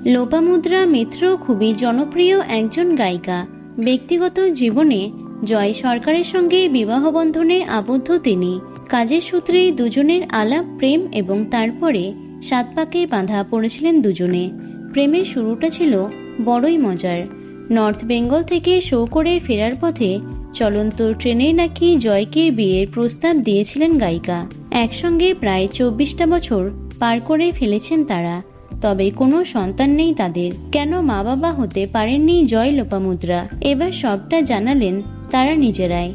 লোপামুদ্রা মিত্র খুবই জনপ্রিয় একজন গায়িকা। ব্যক্তিগত জীবনে জয় সরকারের সঙ্গে বিবাহ বন্ধনে আবদ্ধ তিনি। কাজের সূত্রেই দুজনের আলাপ, প্রেম এবং তারপরে 7 পাকে বাঁধা পড়েছিলেন দুজনে। প্রেমের শুরুটা ছিল বড়ই মজার। নর্থ বেঙ্গল থেকে শো করে ফেরার পথে চলন্ত ট্রেনে নাকি জয়কে বিয়ের প্রস্তাব দিয়েছিলেন গায়িকা। একসঙ্গে প্রায় 24টা বছর পার করে ফেলেছেন তারা, তবে কোনো সন্তান নেই তাদের। কেন মা বাবা হতে পারেননি জয় লোপামুদ্রা, এবার সবটা জানালেন তারা নিজেরাই।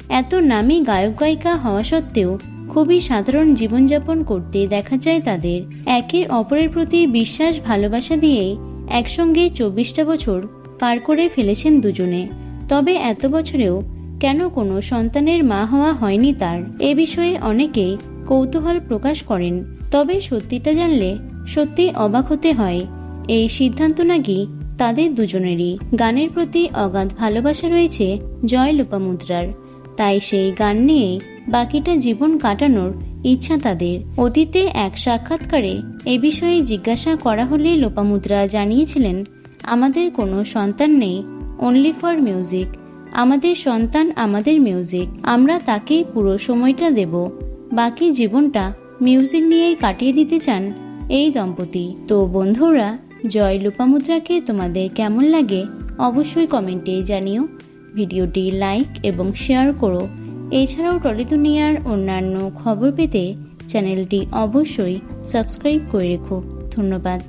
এত নামী গায়ক গায়িকা হওয়া সত্ত্বেও খুবই সাধারণ জীবনযাপন করতে দেখা যায় তাদের। একে অপরের প্রতি বিশ্বাস ভালোবাসা দিয়েই একসঙ্গে 24টা বছর পার করে ফেলেছেন দুজনে। তবে এত বছরেও কেন কোনো সন্তানের মা হওয়া হয়নি তার, এ বিষয়ে অনেকেই কৌতূহল প্রকাশ করেন। তবে সত্যিটা জানলে সত্যি অবাক হতে হয়। এই সিদ্ধান্ত নাকি তাদের দুজনেরই। গানের প্রতি অগাধ ভালোবাসা রয়েছে জয় লোপামুদ্রার, তাই সেই গান নিয়েই বাকিটা জীবন কাটানোর ইচ্ছা তাদের। অতীতে এক সাক্ষাৎকারে এ বিষয়ে জিজ্ঞাসা করা হলে লোপামুদ্রা জানিয়েছিলেন, আমাদের কোনো সন্তান নেই, অনলি ফর মিউজিক। আমাদের সন্তান আমাদের মিউজিক, আমরা তাকেই পুরো সময়টা দেব। বাকি জীবনটা মিউজিক নিয়েই কাটিয়ে দিতে চান এই দম্পতি। তো বন্ধুরা, জয় লোপামুদ্রাকে তোমাদের কেমন লাগে অবশ্যই কমেন্টে জানিও। ভিডিওটি লাইক এবং শেয়ার করো। এছাড়াও টলি দুনিয়ার অন্যান্য খবর পেতে চ্যানেলটি অবশ্যই সাবস্ক্রাইব করে রেখো। ধন্যবাদ।